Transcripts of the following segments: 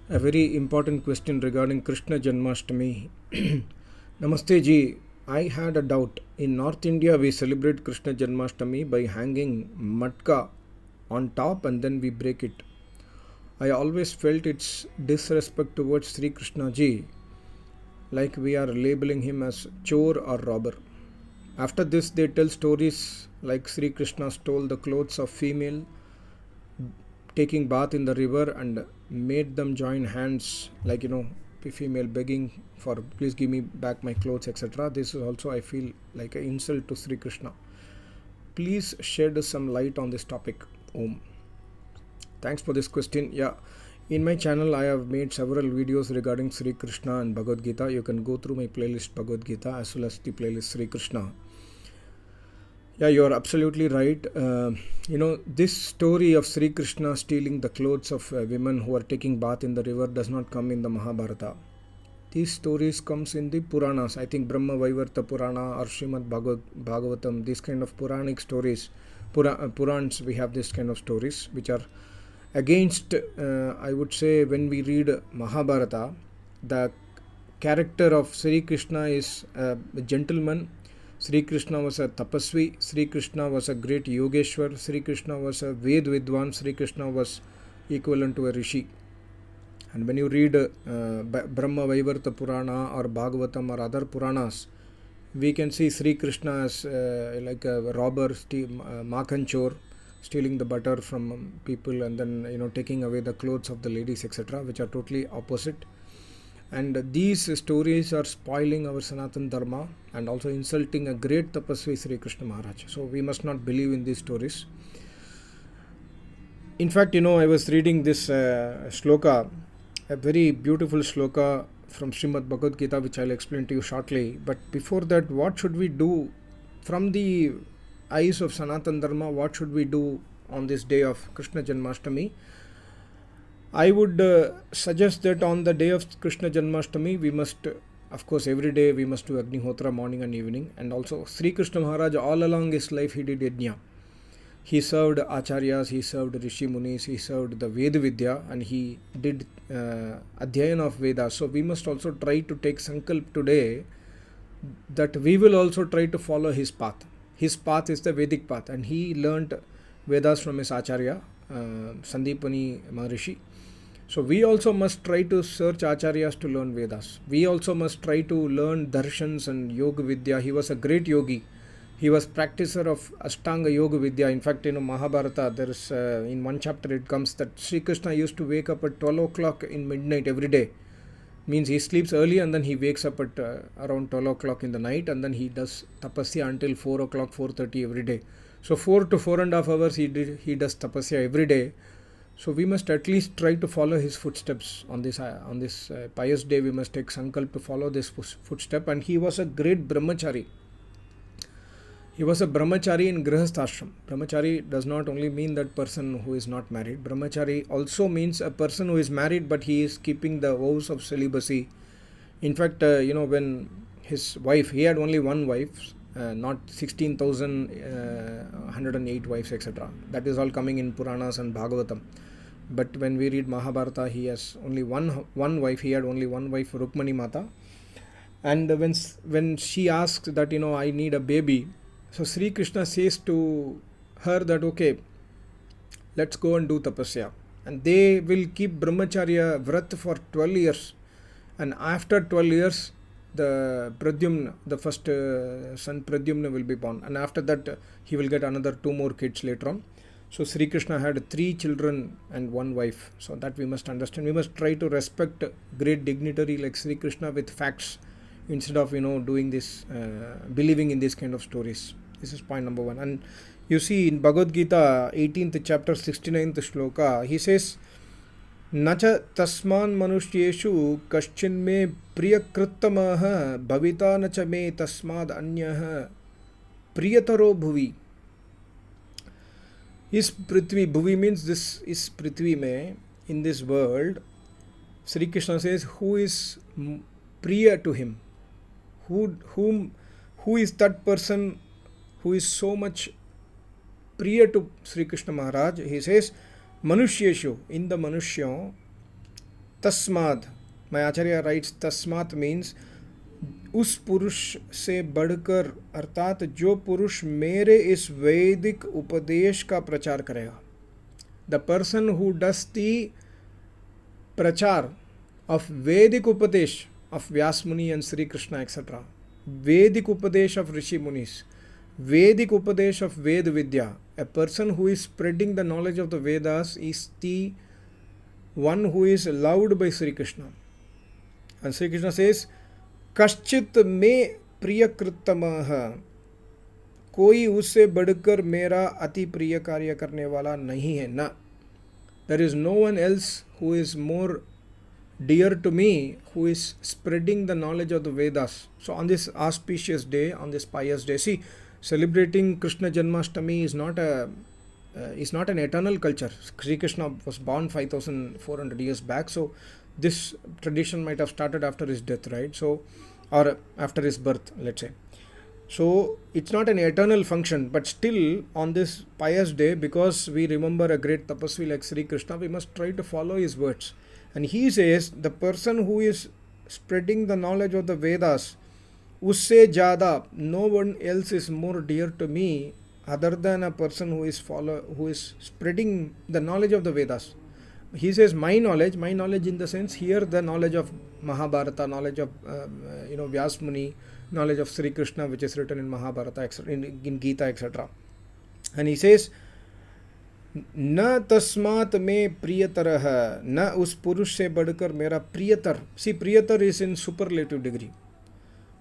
A very important question regarding Krishna Janmashtami. Namaste ji. I had a doubt. In North India, we celebrate Krishna Janmashtami by hanging matka on top and then we break it. I always felt it's disrespect towards Sri Krishna ji, like we are labeling him as chore or robber. After this, they tell stories like Sri Krishna stole the clothes of female taking bath in the river and made them join hands, like female begging for please give me back my clothes, etc. This is also, I feel, like an insult to Sri Krishna. Please shed some light on this topic. Om. Thanks for this question. Yeah, in my channel I have made several videos regarding Sri Krishna and Bhagavad Gita. You can go through my playlist Bhagavad Gita as well as the playlist Sri Krishna. Yeah, you are absolutely right. This story of Sri Krishna stealing the clothes of women who are taking bath in the river does not come in the Mahabharata. These stories comes in the Puranas. I think Brahma Vaivarta Purana or Srimad Bhagavatam, these kind of Puranic stories, Purans, we have this kind of stories which are against, I would say, when we read Mahabharata, the character of Sri Krishna is a gentleman. Sri Krishna was a tapasvi, Sri Krishna was a great yogeshwar, Sri Krishna was a Ved Vidwan, Sri Krishna was equivalent to a rishi. And when you read Brahma Vaivarta Purana or Bhagavatam or other Puranas, we can see Sri Krishna as like a robber, Makanchor, stealing the butter from people and then taking away the clothes of the ladies, etc., which are totally opposite. And these stories are spoiling our Sanatan Dharma and also insulting a great tapasvi Sri Krishna Maharaj. So we must not believe in these stories. In fact, I was reading this shloka, a very beautiful shloka from Srimad Bhagavad Gita, which I'll explain to you shortly. But before that, what should we do from the eyes of Sanatan Dharma? What should we do on this day of Krishna Janmashtami? I would suggest that on the day of Krishna Janmashtami, we must, of course, every day we must do Agnihotra morning and evening. And also, Sri Krishna Maharaj, all along his life, he did yajna. He served acharyas, he served rishi munis, he served the Veda Vidya, and he did Adhyayana of Vedas. So we must also try to take sankalp today that we will also try to follow his path. His path is the Vedic path, and he learnt Vedas from his acharya, Sandipani Maharishi. So we also must try to search acharyas to learn Vedas. We also must try to learn darshans and yoga vidya. He was a great yogi. He was practicer of Ashtanga Yoga Vidya. In fact, Mahabharata, there is in one chapter it comes that Sri Krishna used to wake up at 12 o'clock in midnight every day. Means he sleeps early and then he wakes up at around 12 o'clock in the night, and then he does tapasya until 4 o'clock, 4:30 every day. So 4 to 4.5 hours he does tapasya every day. So we must at least try to follow his footsteps on this pious day. We must take sankalp to follow this footstep. And he was a great brahmachari. He was a brahmachari in grihasthashram. Brahmachari does not only mean that person who is not married. Brahmachari also means a person who is married but he is keeping the vows of celibacy. In fact, when his wife, he had only one wife, not 16,108 wives, etc. That is all coming in Puranas and Bhagavatam. But when we read Mahabharata, he has only one wife. He had only one wife, Rukmani Mata. And when she asks that, I need a baby, so Sri Krishna says to her that, okay, let's go and do tapasya. And they will keep brahmacharya vrat for 12 years. And after 12 years, the Pradyumna, the first son Pradyumna will be born. And after that, he will get another 2 more kids later on. So Sri Krishna had 3 children and 1 wife. So that we must understand. We must try to respect great dignitary like Sri Krishna with facts instead of, doing this, believing in this kind of stories. This is point number 1. And you see in Bhagavad Gita, 18th chapter, 69th shloka, he says, Nacha tasman manusheshu kaschin me priyakrittamaha bhavita nacha me tasmad anyaha priyataro bhuvi. Is Prithvi, Bhuvi means this is Prithvi me, in this world. Sri Krishna says, who is priya to him? Who is that person who is so much priya to Sri Krishna Maharaj? He says, Manusheshu, in the Manushya, Tasmad. My Acharya writes Tasmat means उस पुरुष से बढ़कर, अर्थात जो पुरुष मेरे इस वैदिक उपदेश का प्रचार करेगा. The person who does the prachar of Vedic Upadesh of Vyas Muni and Sri Krishna etc. Vedic Upadesh of Rishi Munis, Vedic Upadesh of Ved Vidya. A person who is spreading the knowledge of the Vedas is the one who is loved by Sri Krishna. And Sri Krishna says, कश्चित में प्रियकृतमः, कोई उससे बढ़कर मेरा अति प्रिय कार्य करने वाला नहीं है ना. There is no one else who is more dear to me, who is spreading the knowledge of the Vedas. So on this auspicious day, on this pious day, see, celebrating Krishna Janmashtami is not an eternal culture. Sri Krishna was born 5,400 years back, so this tradition might have started after his death, right? So, or after his birth, let's say. So it's not an eternal function, but still on this pious day, because we remember a great tapasvi like Sri Krishna, we must try to follow his words. And he says, the person who is spreading the knowledge of the Vedas, usse jada, no one else is more dear to me other than a person who is spreading the knowledge of the Vedas. He says my knowledge in the sense here the knowledge of Mahabharata, knowledge of Vyas Muni, knowledge of Sri Krishna which is written in Mahabharata, in Gita, etc. And he says, न तस्मात में प्रियतर, न उस पुरुष से बढ़कर मेरा प्रियतर. See, प्रियतर is in superlative degree,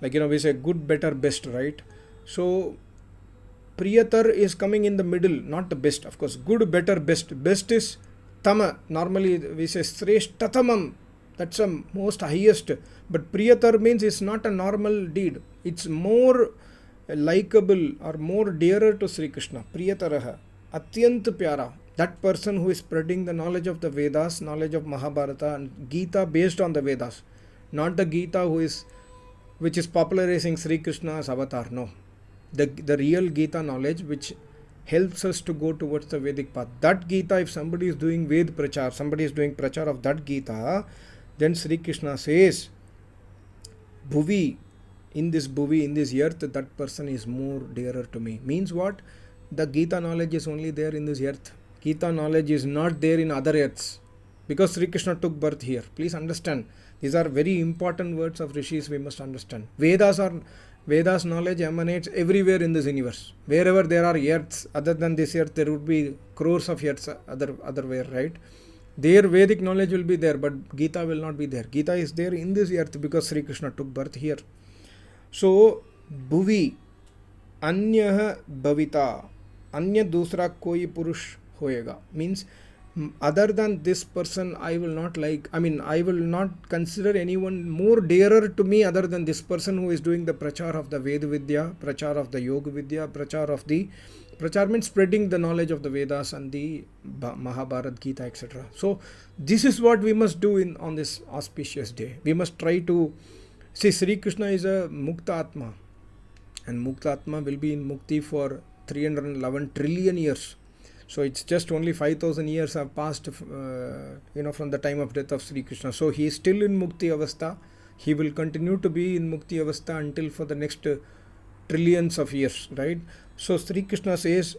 like we say good, better, best, right? So priyatar is coming in the middle, not the best. Of course, good, better, best. Best is tama. Normally we say shreshtatamam, that's the most highest. But priyatar means it's not a normal deed, it's more likable or more dearer to Sri Krishna. Priyataraha, atyant pyara. That person who is spreading the knowledge of the Vedas, knowledge of Mahabharata and Gita based on the Vedas, not the Gita which is popularizing Sri Krishna's avatar. No, the real Gita knowledge which helps us to go towards the Vedic path. That Gita, if somebody is doing Ved Prachar, somebody is doing Prachar of that Gita, then Sri Krishna says, Bhuvi, in this earth, that person is more dearer to me. Means what? The Gita knowledge is only there in this earth. Gita knowledge is not there in other earths, because Sri Krishna took birth here. Please understand, these are very important words of rishis we must understand. Vedas knowledge emanates everywhere in this universe. Wherever there are earths, other than this earth, there would be crores of earths otherwhere, right? Their Vedic knowledge will be there, but Gita will not be there. Gita is there in this earth because Sri Krishna took birth here. So, Bhuvi, Anyah Bhavita, Anya दूसरा कोई पुरुष होएगा, means other than this person I will not consider anyone more dearer to me other than this person who is doing the prachar of the Ved Vidya, prachar of the Yoga Vidya, prachar means spreading the knowledge of the Vedas and the Mahabharata, Gita, etc. So this is what we must do on this auspicious day. We must try to see Sri Krishna is a Mukta Atma, and Mukta Atma will be in Mukti for 311 trillion years. So it's just only 5,000 years have passed from the time of death of Sri Krishna. So he is still in Mukti Avastha. He will continue to be in Mukti Avastha until for the next trillions of years, right? So Sri Krishna says,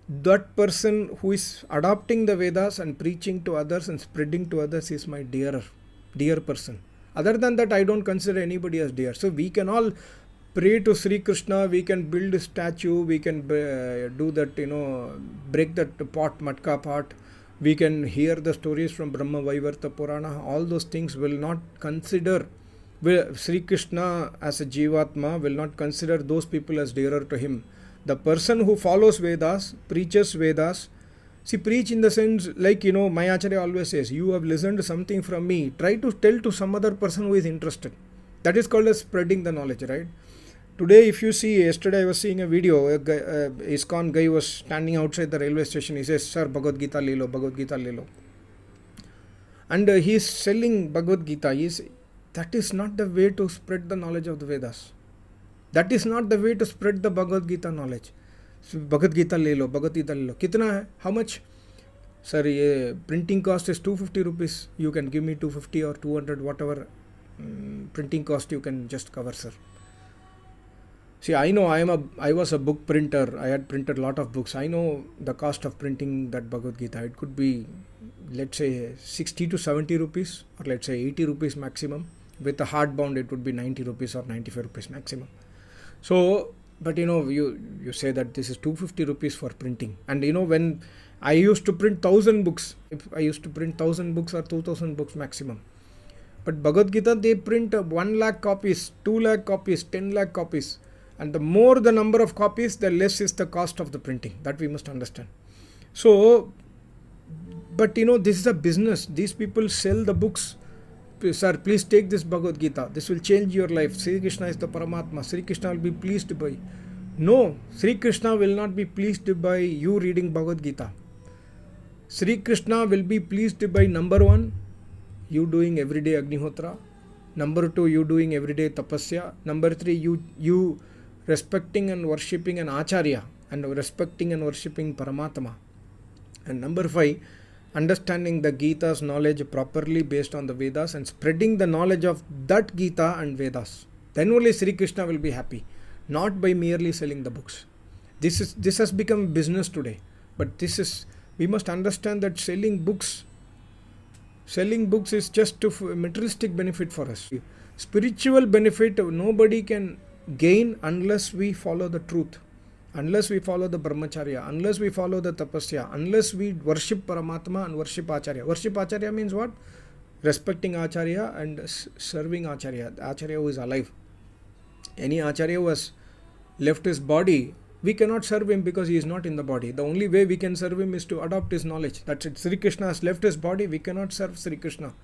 that person who is adopting the Vedas and preaching to others and spreading to others is my dear person. Other than that, I don't consider anybody as dear. So we can all pray to Sri Krishna, we can build a statue, we can do that, break that pot, matka pot, we can hear the stories from Brahma Vaivarta Purana. All those things will not consider, Sri Krishna as a Jivatma will not consider those people as dearer to him. The person who follows Vedas, preaches Vedas, preach in the sense like, my Acharya always says, you have listened something from me, try to tell to some other person who is interested. That is called as spreading the knowledge, right? Today, if you see, yesterday I was seeing a video, ISKCON guy was standing outside the railway station. He says, Sir, Bhagavad Gita Lelo, Bhagavad Gita Lelo. And he is selling Bhagavad Gita. That is not the way to spread the knowledge of the Vedas. That is not the way to spread the Bhagavad Gita knowledge. So, Bhagavad Gita Lelo, Bhagavad Gita Lelo. Kitna hai? How much? Sir, printing cost is 250 rupees. You can give me 250 or 200, whatever printing cost you can just cover, sir. See, I know I was a book printer. I had printed a lot of books. I know the cost of printing that Bhagavad Gita. It could be, let's say, 60 to 70 rupees, or let's say 80 rupees maximum. With a hardbound, it would be 90 rupees or 95 rupees maximum. So, but you say that this is 250 rupees for printing. And when I used to print 1,000 books, if I used to print 1,000 books or 2,000 books maximum. But Bhagavad Gita, they print 1 lakh copies, 2 lakh copies, 10 lakh copies. And the more the number of copies, the less is the cost of the printing. That we must understand. So, but this is a business. These people sell the books. Sir, please take this Bhagavad Gita. This will change your life. Sri Krishna is the Paramatma. Sri Krishna will be pleased by. No, Sri Krishna will not be pleased by you reading Bhagavad Gita. Sri Krishna will be pleased by, number 1, you doing everyday Agnihotra. Number 2, you doing everyday Tapasya. Number 3, you respecting and worshipping an Acharya and respecting and worshipping Paramatma. And number 5, understanding the Gita's knowledge properly based on the Vedas and spreading the knowledge of that Gita and Vedas. Then only Sri Krishna will be happy, not by merely selling the books. This has become business today. But we must understand that selling books is just to materialistic benefit for us. Spiritual benefit nobody can gain unless we follow the truth, unless we follow the brahmacharya, unless we follow the tapasya, unless we worship Paramatma and worship Acharya. Worship Acharya means what? Respecting Acharya and serving Acharya. The Acharya who is alive. Any Acharya who has left his body, we cannot serve him because he is not in the body. The only way we can serve him is to adopt his knowledge. That's it. Sri Krishna has left his body, we cannot serve Sri Krishna.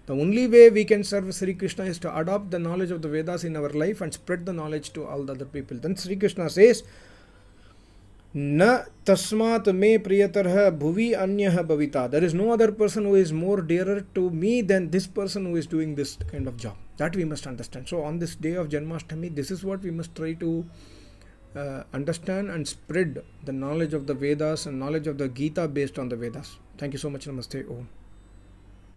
The only way we can serve Sri Krishna is to adopt the knowledge of the Vedas in our life and spread the knowledge to all the other people. Then Sri Krishna says, Na tasmat me priyatarha bhuvi anyah bhavita. There is no other person who is more dearer to me than this person who is doing this kind of job. That we must understand. So on this day of Janmashtami, this is what we must try to understand and spread the knowledge of the Vedas and knowledge of the Gita based on the Vedas. Thank you so much. Namaste. Om.